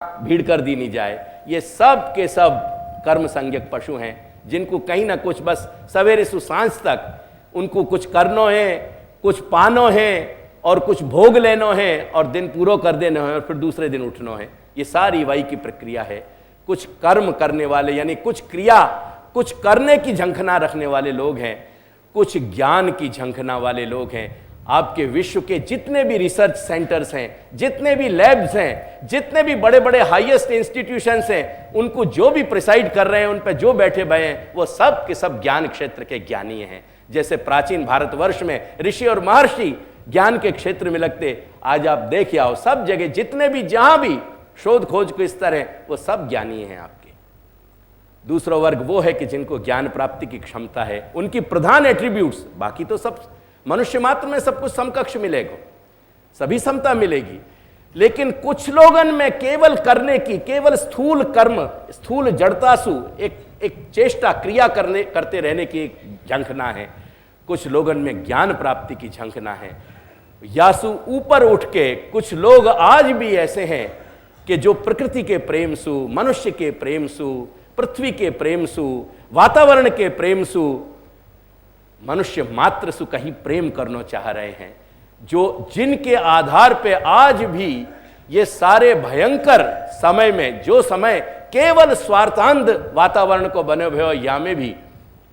भीड़ कर दी नहीं जाए। ये सब के सब कर्म संज्ञक पशु हैं जिनको कहीं ना कुछ बस सवेरे से सांझ तक उनको कुछ करनो है, कुछ पानो है और कुछ भोग लेनो है और दिन पूरा कर देना है और फिर दूसरे दिन उठनो है। ये सारी वही की प्रक्रिया है। कुछ कर्म करने वाले यानी कुछ क्रिया, कुछ करने की झंखना रखने वाले लोग हैं, कुछ ज्ञान की झंखना वाले लोग हैं। आपके विश्व के जितने भी रिसर्च सेंटर्स हैं, जितने भी लैब्स हैं, जितने भी बड़े बड़े हाईएस्ट इंस्टीट्यूशंस हैं, उनको जो भी प्रिसाइड कर रहे हैं, उन पर जो बैठे भय हैं, वो सब के सब ज्ञान क्षेत्र के ज्ञानी हैं। जैसे प्राचीन भारतवर्ष में ऋषि और महर्षि ज्ञान के क्षेत्र में लगते, आज आप देख आओ सब जगह जितने भी जहां भी शोध खोज को स्तर है वो सब ज्ञानी हैं आपके। दूसरा वर्ग वो है कि जिनको ज्ञान प्राप्ति की क्षमता है, उनकी प्रधान एट्रीब्यूट्स, बाकी तो सब मनुष्य मात्र में सब कुछ समकक्ष मिलेगा, सभी समता मिलेगी, लेकिन कुछ लोगन में केवल करने की, केवल स्थूल कर्म, स्थूल जड़तासु एक चेष्टा क्रिया करते रहने की एक झंखना है। कुछ लोगन में ज्ञान प्राप्ति की झंखना है। यासु ऊपर उठ के कुछ लोग आज भी ऐसे हैं कि जो प्रकृति के प्रेम सु, मनुष्य के प्रेम सु, पृथ्वी के प्रेम सु, वातावरण के प्रेम सु, मनुष्य मात्र सु कहीं प्रेम करना चाह रहे हैं, जो जिनके आधार पे आज भी ये सारे भयंकर समय में, जो समय केवल स्वार्थांध वातावरण को बने हुए हो, या में भी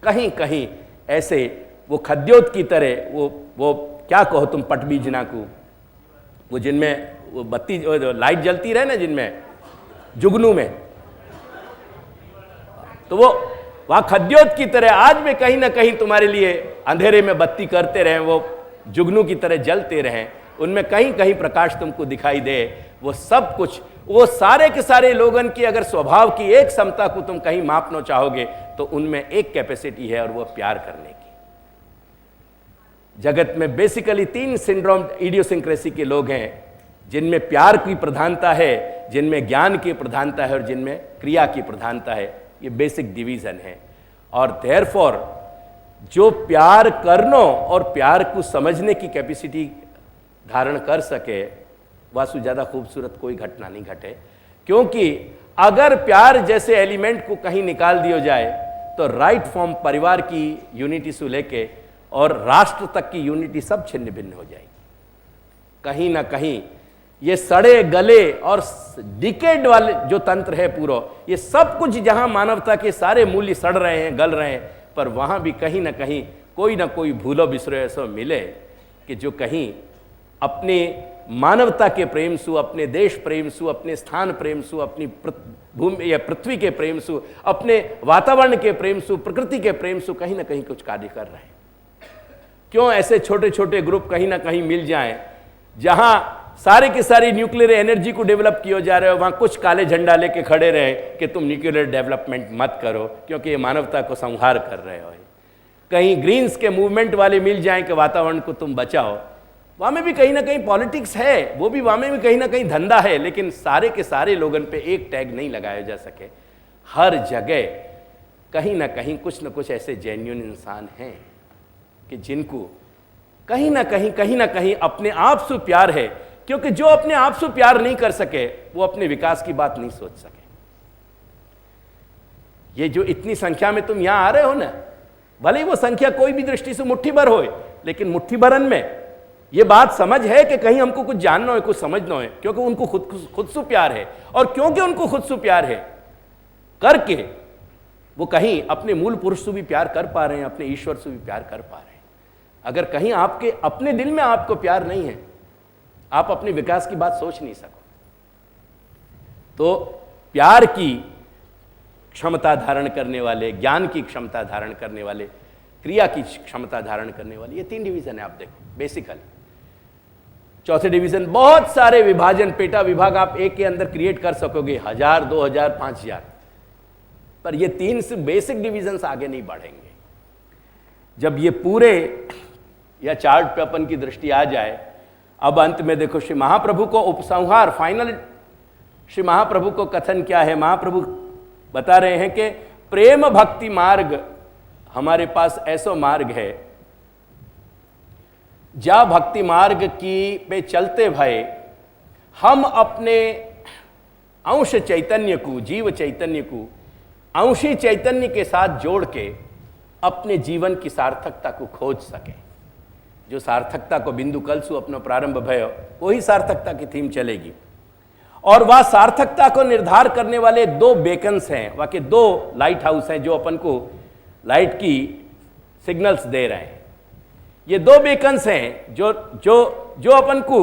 कहीं कहीं ऐसे वो खद्योत की तरह वो क्या कहो तुम पटबीजना को, वो जिनमें वो बत्ती लाइट जलती रहे ना, जिनमें जुगनू में, तो वो वहां खद्योत की तरह आज भी कहीं ना कहीं तुम्हारे लिए अंधेरे में बत्ती करते रहें, वो जुगनू की तरह जलते रहें, उनमें कहीं कहीं प्रकाश तुमको दिखाई दे। वो सब कुछ, वो सारे के सारे लोगन की अगर स्वभाव की एक समता को तुम कहीं मापना चाहोगे तो उनमें एक कैपेसिटी है और वो प्यार करने की। जगत में बेसिकली 3 सिंड्रोम इडियोसिंक्रेसी के लोग हैं, जिनमें प्यार की प्रधानता है, जिनमें ज्ञान की प्रधानता है और जिनमें क्रिया की प्रधानता है। ये बेसिक डिवीजन है। और देयरफॉर जो प्यार करनो और प्यार को समझने की कैपेसिटी धारण कर सके, वासु ज्यादा खूबसूरत कोई घटना नहीं घटे। क्योंकि अगर प्यार जैसे एलिमेंट को कहीं निकाल दिया जाए तो राइट फ्रॉम परिवार की यूनिटी से लेके और राष्ट्र तक की यूनिटी सब छिन्न भिन्न हो जाएगी। कहीं ना कहीं ये सड़े गले और डिकेड वाले जो तंत्र है पूरा, ये सब कुछ जहां मानवता के सारे मूल्य सड़ रहे हैं, गल रहे हैं, पर वहां भी कहीं ना कोई भूलो बिसरो ऐसा मिले कि जो कहीं अपने मानवता के प्रेम सु, अपने देश प्रेम सु, अपने स्थान प्रेम सु, अपनी भूमि या पृथ्वी के प्रेम सु, अपने वातावरण के प्रेम सु, प्रकृति के प्रेम सु कहीं ना कहीं कुछ कार्य कर रहे हैं। क्यों ऐसे छोटे छोटे ग्रुप कहीं ना कहीं मिल जाएं, जहां सारे के सारी न्यूक्लियर एनर्जी को डेवलप किया जा रहा है, वहां कुछ काले झंडा लेके खड़े रहे कि तुम न्यूक्लियर डेवलपमेंट मत करो क्योंकि ये मानवता को संहार कर रहे हो। कहीं ग्रीन्स के मूवमेंट वाले मिल जाएं कि वातावरण को तुम बचाओ, वहां में भी कहीं ना कहीं पॉलिटिक्स है, वो भी वहां में भी कहीं ना कहीं धंधा है, लेकिन सारे के सारे लोगन पे एक टैग नहीं लगाया जा सके। हर जगह कहीं ना कुछ ऐसे जेन्युइन इंसान हैं कि जिनको कहीं ना कहीं अपने आप से प्यार है। क्योंकि जो अपने आप से प्यार नहीं कर सके वो अपने विकास की बात नहीं सोच सके। ये जो इतनी संख्या में तुम यहां आ रहे हो ना, भले ही वो संख्या कोई भी दृष्टि से मुट्ठी भर हो, लेकिन मुट्ठी भरन में ये बात समझ है कि कहीं हमको कुछ जानना है, कुछ समझना है, क्योंकि उनको खुद से प्यार है। और क्योंकि उनको खुद से प्यार है करके वो कहीं अपने मूल पुरुष से भी प्यार कर पा रहे हैं, अपने ईश्वर से भी प्यार कर पा रहे हैं। अगर कहीं आपके अपने दिल में आपको प्यार नहीं है, आप अपने विकास की बात सोच नहीं सको। तो प्यार की क्षमता धारण करने वाले, ज्ञान की क्षमता धारण करने वाले, क्रिया की क्षमता धारण करने वाले, ये 3 डिवीजन है। आप देखो बेसिकली चौथे डिवीजन, बहुत सारे विभाजन, पेटा विभाग आप एक के अंदर क्रिएट कर सकोगे, 1000, 2000, 5000, पर ये 3 से बेसिक डिवीजन आगे नहीं बढ़ेंगे। जब ये पूरे या चार्ट पे अपन की दृष्टि आ जाए, अब अंत में देखो श्री महाप्रभु को उपसंहार, फाइनल श्री महाप्रभु को कथन क्या है। महाप्रभु बता रहे हैं कि प्रेम भक्ति मार्ग हमारे पास ऐसा मार्ग है, जा भक्ति मार्ग की पे चलते भय हम अपने अंश चैतन्य को, जीव चैतन्य को अंशी चैतन्य के साथ जोड़ के अपने जीवन की सार्थकता को खोज सके। जो सार्थकता को बिंदु कलसु अपनो प्रारंभ भयो, वही सार्थकता की थीम चलेगी। और वह सार्थकता को निर्धार करने वाले दो बेकन्स हैं, वह के दो लाइट हाउस हैं जो अपन को लाइट की सिग्नल्स दे रहे हैं। ये दो बेकन्स हैं जो जो जो अपन को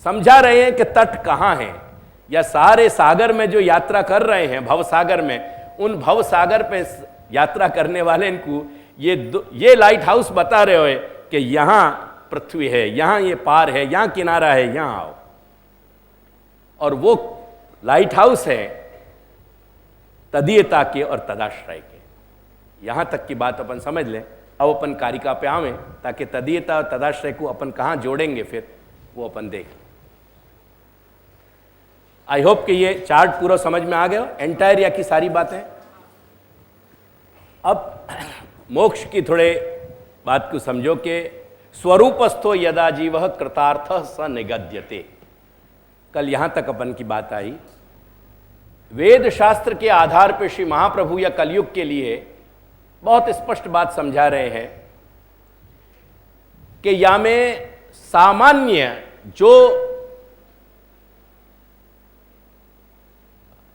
समझा रहे हैं कि तट कहाँ है, या सारे सागर में जो यात्रा कर रहे हैं, भव सागर में, उन भव सागर पे यात्रा करने वाले इनको ये लाइट हाउस बता रहे हो कि यहाँ पृथ्वी है, यहाँ ये पार है, यहाँ किनारा है, यहाँ आओ। और वो लाइट हाउस है तदीयता के और तदाश्रय के। यहाँ तक की बात अपन समझ लें, अब अपन कारिका पे आवें, ताकि तदीयता और तदाश्रय को अपन कहाँ जोड़ेंगे फिर वो अपन देख। आई होप कि ये चार्ट पूरा समझ में आ गया, एंटायर या की सारी बातें। अब मोक्ष की थोड़े बात को समझो कि स्वरूपस्थो यदा जीवः कृतार्थः स निगद्यते। कल यहां तक अपन की बात आई। वेद शास्त्र के आधार पर श्री महाप्रभु या कलयुग के लिए बहुत स्पष्ट बात समझा रहे हैं कि या में सामान्य जो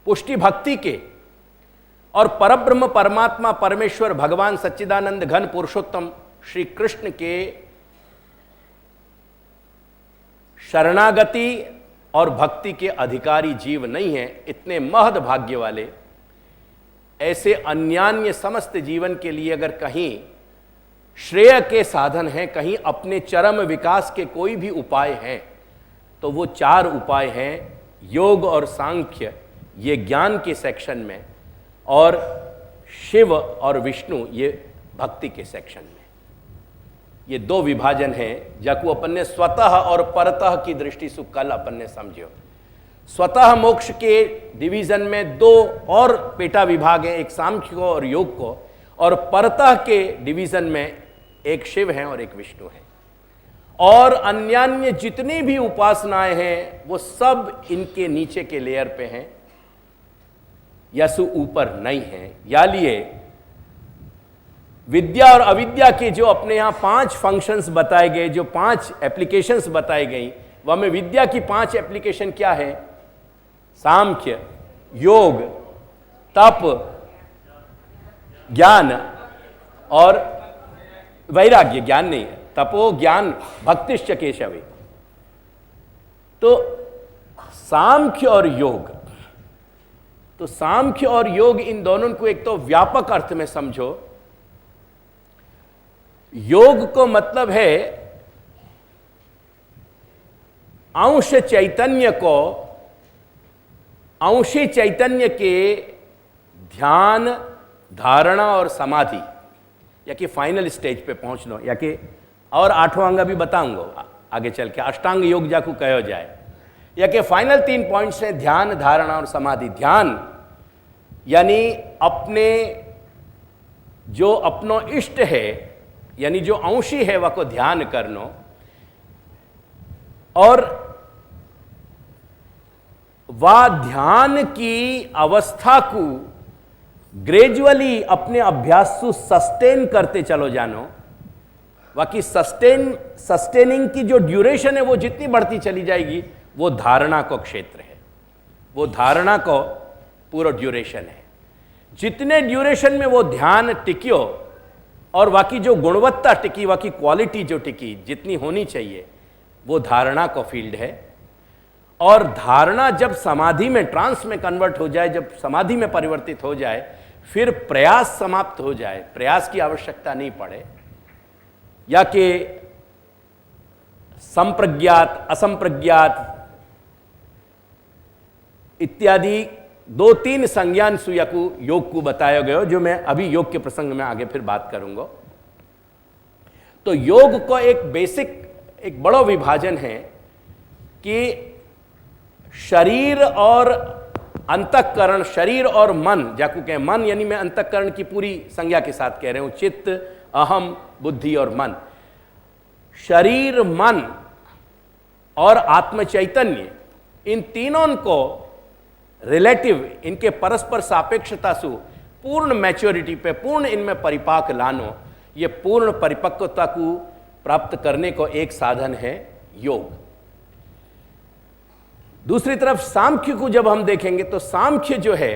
पुष्टि भक्ति के और परब्रह्म परमात्मा परमेश्वर भगवान सच्चिदानंद घन पुरुषोत्तम श्री कृष्ण के शरणागति और भक्ति के अधिकारी जीव नहीं हैं, इतने महद भाग्य वाले ऐसे अन्यान्य समस्त जीवन के लिए अगर कहीं श्रेय के साधन हैं, कहीं अपने चरम विकास के कोई भी उपाय हैं, तो वो चार उपाय हैं, योग और सांख्य ये ज्ञान के सेक्शन में, और शिव और विष्णु ये भक्ति के सेक्शन में। ये दो विभाजन हैं जाकू अपन ने स्वतः और परतः की दृष्टि से कल अपन ने समझो। स्वतः मोक्ष के डिवीजन में दो और पेटा विभाग हैं, एक सांख्य को और योग को, और परतः के डिवीजन में एक शिव है और एक विष्णु है। और अन्यान्य जितनी भी उपासनाएं हैं वो सब इनके नीचे के लेयर पे हैं, यसु ऊपर नहीं है। या लिए विद्या और अविद्या के जो अपने यहां 5 फंक्शंस बताए गए, जो 5 एप्लीकेशंस बताई गई, वह में विद्या की 5 एप्लीकेशन क्या है? सांख्य, योग, तप, ज्ञान और वैराग्य। ज्ञान नहीं है, तपो ज्ञान भक्तिश्च केशवे। तो सांख्य और योग, तो सांख्य और योग इन दोनों को एक तो व्यापक अर्थ में समझो। योग को मतलब है अंश चैतन्य को, अंशी चैतन्य के ध्यान, धारणा और समाधि, या कि फाइनल स्टेज पे पहुंचना, या कि और 8वां अंग भी बताऊंगा आगे चल के, अष्टांग योग जाकू कहो जाए, या कि फाइनल 3 पॉइंट्स हैं, ध्यान, धारणा और समाधि। ध्यान यानी अपने जो अपनो इष्ट है, यानी जो अंशी है वह को ध्यान करनो, और वह ध्यान की अवस्था को ग्रेजुअली अपने अभ्यास से सस्टेन करते चलो जानो। बाकी सस्टेनिंग की जो ड्यूरेशन है वो जितनी बढ़ती चली जाएगी, वो धारणा को क्षेत्र है, वो धारणा को पूरा ड्यूरेशन है। जितने ड्यूरेशन में वो ध्यान टिकियो और बाकी जो गुणवत्ता टिकी, बाकी क्वालिटी जो टिकी जितनी होनी चाहिए, वो धारणा को फील्ड है। और धारणा जब समाधि में, ट्रांस में कन्वर्ट हो जाए, जब समाधि में परिवर्तित हो जाए, फिर प्रयास समाप्त हो जाए, प्रयास की आवश्यकता नहीं पड़े, या कि संप्रज्ञात, असंप्रज्ञात इत्यादि 2-3 संज्ञान सुयाकू योग को बताया गया, जो मैं अभी योग के प्रसंग में आगे फिर बात करूंगा। तो योग को एक बेसिक, एक बड़ा विभाजन है कि शरीर और अंतःकरण, शरीर और मन जाकू कहें, मन यानी मैं अंतःकरण की पूरी संज्ञा के साथ कह रहा हूं, चित्त, अहम, बुद्धि और मन। शरीर, मन और आत्म चैतन्य, इन तीनों को रिलेटिव, इनके परस्पर सापेक्षता से पूर्ण मैच्योरिटी पे, पूर्ण इनमें परिपाक लानो, ये पूर्ण परिपक्वता को प्राप्त करने को एक साधन है योग। दूसरी तरफ सांख्य को जब हम देखेंगे तो सांख्य जो है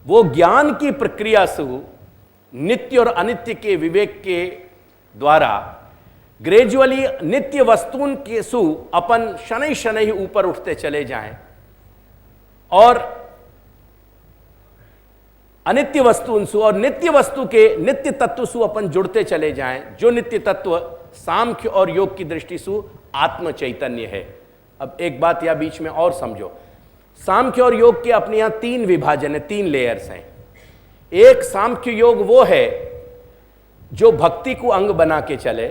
वो ज्ञान की प्रक्रिया से नित्य और अनित्य के विवेक के द्वारा ग्रेजुअली नित्य वस्तुन के सु अपन शनै शनै ऊपर उठते चले जाएं और अनित्य वस्तु सु और नित्य वस्तु के नित्य तत्व सु अपन जुड़ते चले जाएं, जो नित्य तत्व सांख्य और योग की दृष्टि से आत्म चैतन्य है। अब एक बात या बीच में और समझो, सांख्य और योग के अपने यहां तीन विभाजन है, तीन लेयर्स हैं। एक सांख्य योग वो है जो भक्ति को अंग बना के चले,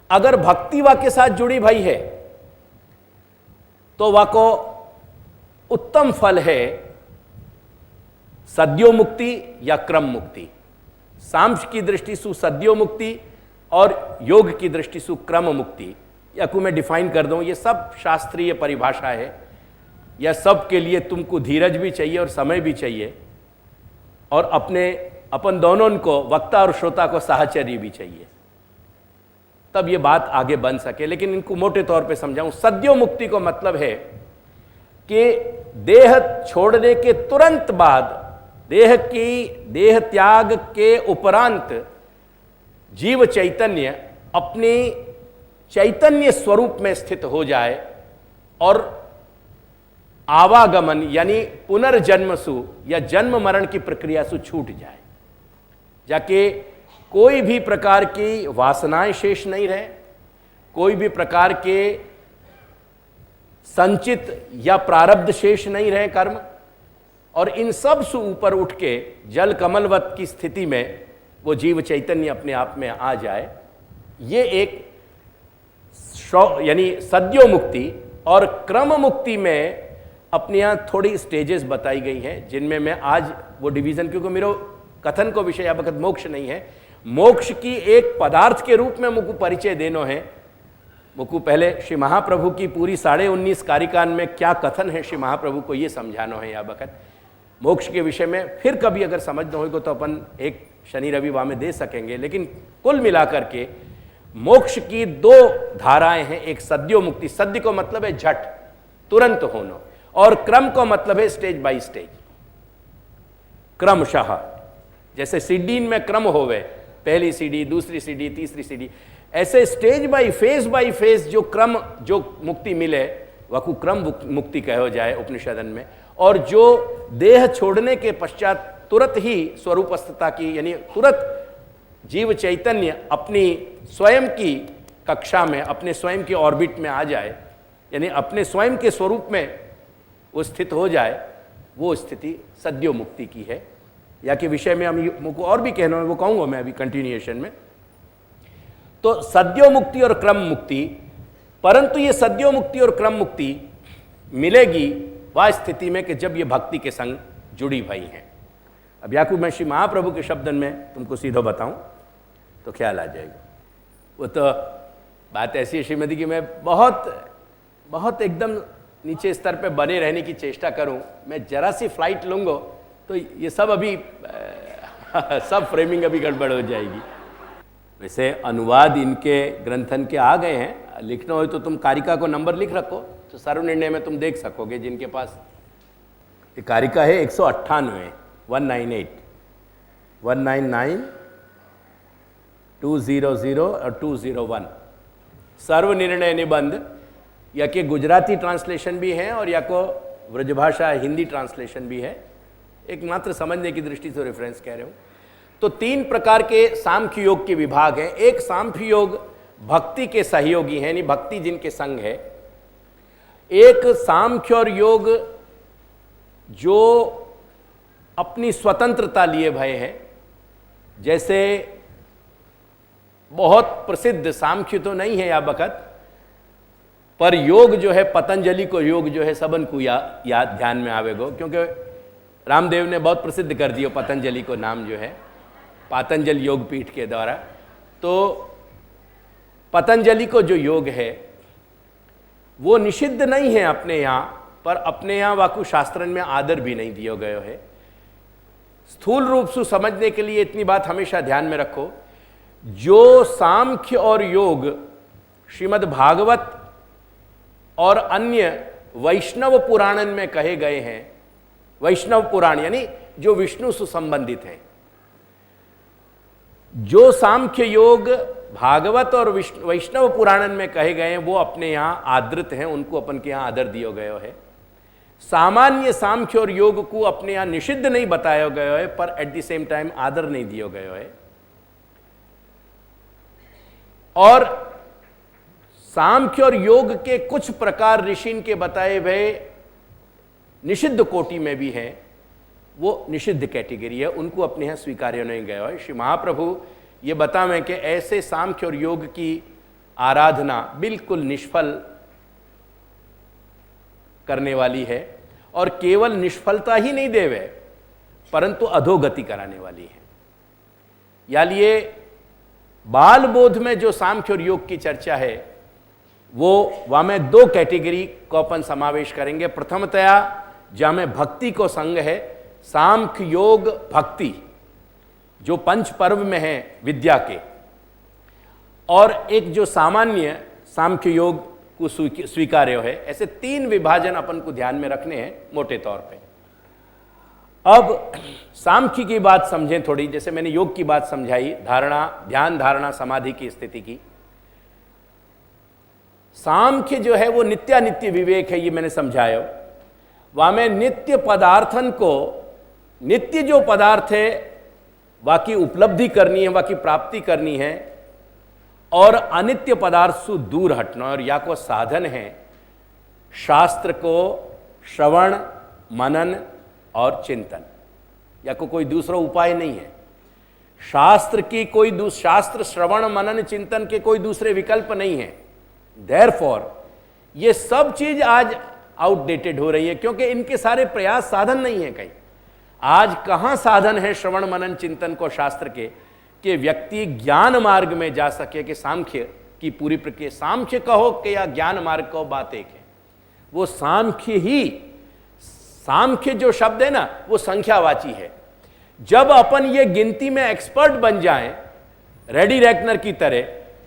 अगर भक्ति वा के साथ जुड़ी भई है तो वा को उत्तम फल है सद्यो मुक्ति या क्रम मुक्ति। सांख्य की दृष्टि से सद्यो मुक्ति और योग की दृष्टि से क्रम मुक्ति, या को मैं डिफाइन कर दूं, ये सब शास्त्रीय परिभाषा है। यह सब के लिए तुमको धीरज भी चाहिए और समय भी चाहिए, और अपन दोनों को, वक्ता और श्रोता को साहचर्य भी चाहिए, तब ये बात आगे बन सके। लेकिन इनको मोटे तौर पे समझाऊं, सद्यो मुक्ति को मतलब है कि देह छोड़ने के तुरंत बाद, देह त्याग के उपरांत जीव चैतन्य अपने चैतन्य स्वरूप में स्थित हो जाए और आवागमन यानी पुनर्जन्म सु या जन्म मरण की प्रक्रिया से छूट जाए, जाके कोई भी प्रकार की वासनाएं शेष नहीं रहे, कोई भी प्रकार के संचित या प्रारब्ध शेष नहीं रहे कर्म, और इन सब से ऊपर उठ के जल कमलवत की स्थिति में वो जीव चैतन्य अपने आप में आ जाए। ये एक यानी सद्यो मुक्ति। और क्रम मुक्ति में अपने यहाँ थोड़ी स्टेजेस बताई गई हैं, जिनमें मैं आज वो डिवीजन, क्योंकि मेरा कथन को विषय अब वक्त मोक्ष नहीं है, मोक्ष की एक पदार्थ के रूप में मुझको परिचय देना है। मुझको पहले श्री महाप्रभु की पूरी 19.5 कारिकान में क्या कथन है श्री महाप्रभु को ये समझाना है। या वक्त मोक्ष के विषय में फिर कभी अगर समझना होगा तो अपन एक शनि रविवार में दे सकेंगे। लेकिन कुल मिलाकर के मोक्ष की दो धाराएं हैं, एक सद्यो मुक्ति, सद्य को मतलब है झट, तुरंत होना, और क्रम को मतलब है स्टेज बाय स्टेज, क्रमशः। जैसे सीढ़ी में क्रम होवे, पहली सीढ़ी, दूसरी सीढ़ी, तीसरी सीढ़ी, ऐसे स्टेज बाय फेज जो क्रम, जो मुक्ति मिले वह क्रम मुक्ति कहो जाए उपनिषदन में। और जो देह छोड़ने के पश्चात तुरंत ही स्वरूपस्थता की, यानी तुरंत जीव चैतन्य अपनी स्वयं की कक्षा में, अपने स्वयं के ऑर्बिट में आ जाए, यानी अपने स्वयं के स्वरूप में वो स्थित हो जाए, वो स्थिति सद्यो मुक्ति की है। या के विषय में हम मुझको और भी कहना है, वो कहूँगा मैं अभी कंटिन्यूएशन में। तो सद्यो मुक्ति और क्रम मुक्ति, परंतु ये सद्यो मुक्ति और क्रम मुक्ति मिलेगी वह स्थिति में कि जब ये भक्ति के संग जुड़ी भई हैं। अब याकू मैं श्री महाप्रभु के शब्दन में तुमको सीधो बताऊं तो ख्याल आ जाएगा। वो तो बात ऐसी है श्रीमती कि मैं बहुत एकदम नीचे स्तर पे बने रहने की चेष्टा करूं, मैं जरा सी फ्लाइट लूँगा तो ये सब अभी सब फ्रेमिंग अभी गड़बड़ हो जाएगी। वैसे अनुवाद इनके ग्रंथन के आ गए हैं, लिखना हो तो तुम कारिका को नंबर लिख रखो तो सर्वनिर्णय में तुम देख सकोगे। जिनके पास ये कारिका है 198, 198, 199, 200 और 201, सर्वनिर्णय निबंध, या के गुजराती ट्रांसलेशन भी है और या को व्रजभाषा हिंदी ट्रांसलेशन भी है। एक मात्र समझने की दृष्टि से रेफरेंस कह रहे हूँ। तो 3 प्रकार के सांख्य योग के विभाग हैं। एक सांख्य योग भक्ति के सहयोगी हैं, यानी भक्ति जिनके संग है। एक सांख्य और योग जो अपनी स्वतंत्रता लिए भय हैं, जैसे बहुत प्रसिद्ध सांख्य तो नहीं है या बखत, पर योग जो है पतंजलि को योग जो है सबन को याद ध्यान में आवेगो, क्योंकि रामदेव ने बहुत प्रसिद्ध कर दिया पतंजलि को नाम जो है पातंजल योग पीठ के द्वारा। तो पतंजलि को जो योग है वो निषिद्ध नहीं है अपने यहाँ, पर अपने यहाँ वाकु शास्त्रन में आदर भी नहीं दियो गयो है। स्थूल रूप से समझने के लिए इतनी बात हमेशा ध्यान में रखो, जो सांख्य और योग श्रीमद् भागवत और अन्य वैष्णव पुराणन में कहे गए हैं, वैष्णव पुराण यानी जो विष्णु से संबंधित हैं, जो सांख्य योग भागवत और वैष्णव पुराणन में कहे गए हैं वो अपने यहाँ आदृत हैं, उनको अपन के यहाँ आदर दिया गया है। सामान्य सांख्य और योग को अपने यहाँ निषिद्ध नहीं बताया गया है, पर एट द सेम टाइम आदर नहीं दिया गया है। और सांख्य और योग के कुछ प्रकार ऋषि के बताए हुए निषिद्ध कोटि में भी हैं, वो निषिद्ध कैटेगरी है, उनको अपने यहाँ स्वीकार्य नहीं गया है। श्री महाप्रभु ये बतावें कि ऐसे सांख्य और योग की आराधना बिल्कुल निष्फल करने वाली है, और केवल निष्फलता ही नहीं देवे परंतु अधोगति कराने वाली है। यानी बाल बोध में जो सांख्य और योग की चर्चा है वो वहां में दो कैटेगरी को अपन समावेश करेंगे। प्रथमतया जहां में भक्ति को संग है, सांख्य योग भक्ति जो पंच पर्व में है विद्या के, और एक जो सामान्य सांख्य योग को स्वीकार्य है। ऐसे तीन विभाजन अपन को ध्यान में रखने हैं मोटे तौर पे। अब सांख्य की बात समझें थोड़ी, जैसे मैंने योग की बात समझाई, धारणा, ध्यान धारणा समाधि की स्थिति की। सांख्य जो है वो नित्यानित्य विवेक है, ये मैंने समझाया। वहां में नित्य पदार्थन को, नित्य जो पदार्थ है वाकी उपलब्धि करनी है, वाकी प्राप्ति करनी है, और अनित्य पदार्थ से दूर हटना, और या को साधन है शास्त्र को श्रवण मनन और चिंतन, या को कोई दूसरा उपाय नहीं है। शास्त्र की कोई शास्त्र श्रवण मनन चिंतन के कोई दूसरे विकल्प नहीं है। देयरफॉर ये सब चीज आज आउटडेटेड हो रही है, क्योंकि इनके सारे प्रयास साधन नहीं है कहीं। आज कहां साधन है श्रवण मनन चिंतन को शास्त्र के, कि व्यक्ति ज्ञान मार्ग में जा सके, कि सांख्य की पूरी प्रक्रिया, सांख्य कहो कि या ज्ञान मार्ग कहो, बात एक है। वो सांख्य ही, सांख्य जो शब्द है ना वो संख्यावाची है। जब अपन ये गिनती में एक्सपर्ट बन जाएं रेडी रेकनर की तरह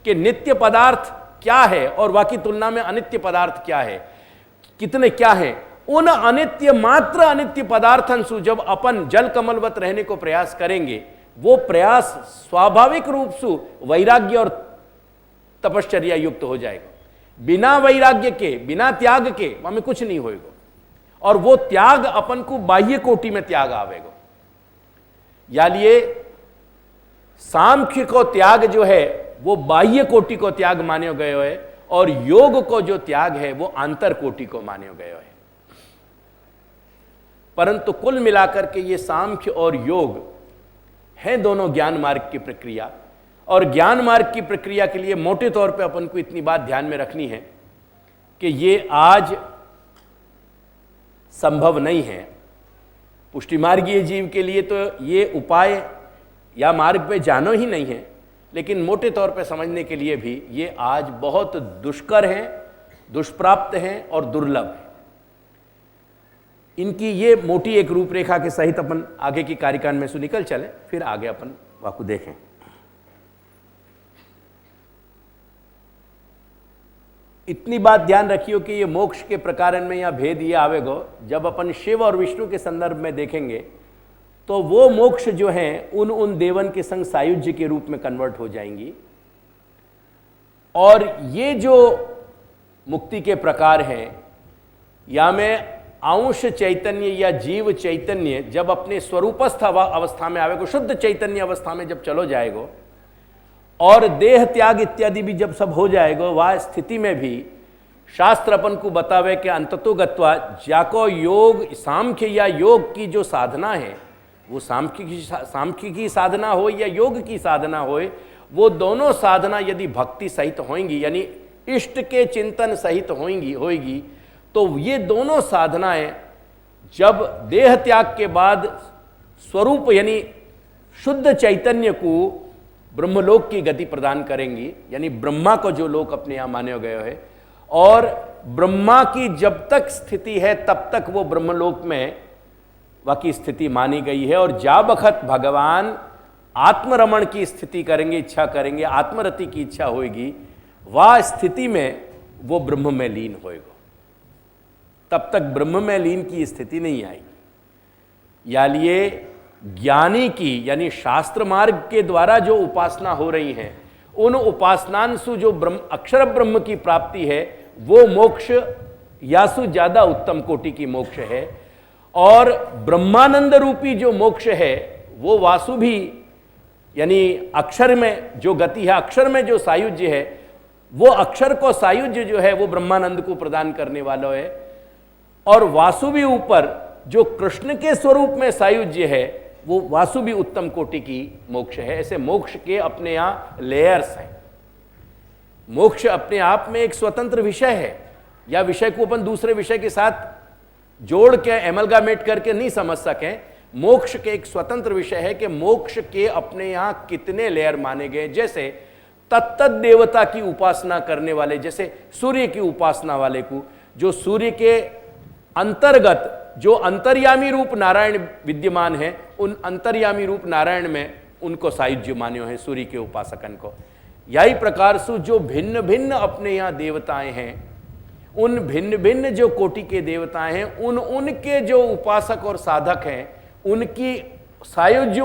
कि नित्य पदार्थ क्या है और वाकी तुलना में अनित्य पदार्थ क्या है, कितने क्या है, उन अनित्य मात्र अनित्य पदार्थन से जब अपन जल कमलवत रहने को प्रयास करेंगे, वो प्रयास स्वाभाविक रूप से वैराग्य और तपश्चर्या युक्त हो जाएगा। बिना वैराग्य के, बिना त्याग के हमें कुछ नहीं होएगा, और वो त्याग अपन को बाह्य कोटि में त्याग आवेगा। यानी सांख्य को त्याग जो है वो बाह्य कोटि को त्याग माने गए है, और योग को जो त्याग है वो आंतर कोटि को माने गए है। परंतु कुल मिलाकर के ये सांख्य और योग हैं दोनों ज्ञान मार्ग की प्रक्रिया, और ज्ञान मार्ग की प्रक्रिया के लिए मोटे तौर पे अपन को इतनी बात ध्यान में रखनी है कि ये आज संभव नहीं है। पुष्टि मार्गीय जीव के लिए तो ये उपाय या मार्ग पे जाना ही नहीं है, लेकिन मोटे तौर पे समझने के लिए भी ये आज बहुत दुष्कर हैं, दुष्प्राप्त हैं और दुर्लभ हैं। इनकी ये मोटी एक रूपरेखा के सहित अपन आगे की कार्यकाल में से निकल चले, फिर आगे अपन वाकु देखें। इतनी बात ध्यान रखियो कि ये मोक्ष के प्रकारन में या भेद ये आवेगो, जब अपन शिव और विष्णु के संदर्भ में देखेंगे तो वो मोक्ष जो हैं उन देवन के संग सायुज्य के रूप में कन्वर्ट हो जाएंगी, और ये जो मुक्ति के प्रकार हैं या में अंश चैतन्य या जीव चैतन्य जब अपने स्वरूपस्थ अवस्था में आवेगो, शुद्ध चैतन्य अवस्था में जब चलो जाएगो, और देह त्याग इत्यादि भी जब सब हो जाएगा, वह स्थिति में भी शास्त्र अपन को बतावे कि अंततो गत्वा जाको योग सांख्य या योग की जो साधना है, वो सांख्य की साधना हो या योग की साधना हो, वो दोनों साधना यदि भक्ति सहित होंगी, यानी इष्ट के चिंतन सहित होगी, तो ये दोनों साधनाएं जब देह त्याग के बाद स्वरूप यानी शुद्ध चैतन्य को ब्रह्मलोक की गति प्रदान करेंगी, यानी ब्रह्मा को जो लोक अपने यहाँ माने गए है, और ब्रह्मा की जब तक स्थिति है तब तक वो ब्रह्मलोक में वाकी स्थिति मानी गई है। और जा बखत भगवान आत्मरमण की स्थिति करेंगे, इच्छा करेंगे, आत्मरति की इच्छा होगी, वह स्थिति में वो ब्रह्म में लीन होएगा। तब तक ब्रह्म में लीन की स्थिति नहीं आएगी। या लिए ज्ञानी की यानी शास्त्र मार्ग के द्वारा जो उपासना हो रही है, उन उपासनांशु जो ब्रह्म अक्षर ब्रह्म की प्राप्ति है, वो मोक्ष यासु ज्यादा उत्तम कोटि की मोक्ष है। और ब्रह्मानंद रूपी जो मोक्ष है वो वासु भी यानी अक्षर में जो गति है, अक्षर में जो सायुज्य है, वो अक्षर को सायुज्य जो है वो ब्रह्मानंद को प्रदान करने वाला है। और वासु भी ऊपर जो कृष्ण के स्वरूप में सायुज्य है, वो वासु भी उत्तम कोटि की मोक्ष है। ऐसे मोक्ष के अपने यहां लेयर्स हैं। मोक्ष अपने आप में एक स्वतंत्र विषय है, या विषय को अपन दूसरे विषय के साथ जोड़ के एमलगामेट करके नहीं समझ सकें। मोक्ष के एक स्वतंत्र विषय है कि मोक्ष के अपने यहां कितने लेयर माने गए। जैसे तत्त देवता की उपासना करने वाले, जैसे सूर्य की उपासना वाले को, जो सूर्य के अंतर्गत जो अंतर्यामी रूप नारायण विद्यमान है, उन अंतर्यामी रूप नारायण में उनको सायुज्य मान्यो है सूर्य के उपासकन को। यही प्रकार से जो भिन्न भिन्न अपने यहाँ देवताएं हैं, उन भिन्न भिन्न जो कोटि के देवताएं हैं, उनके जो उपासक और साधक हैं, उनकी सायुज्य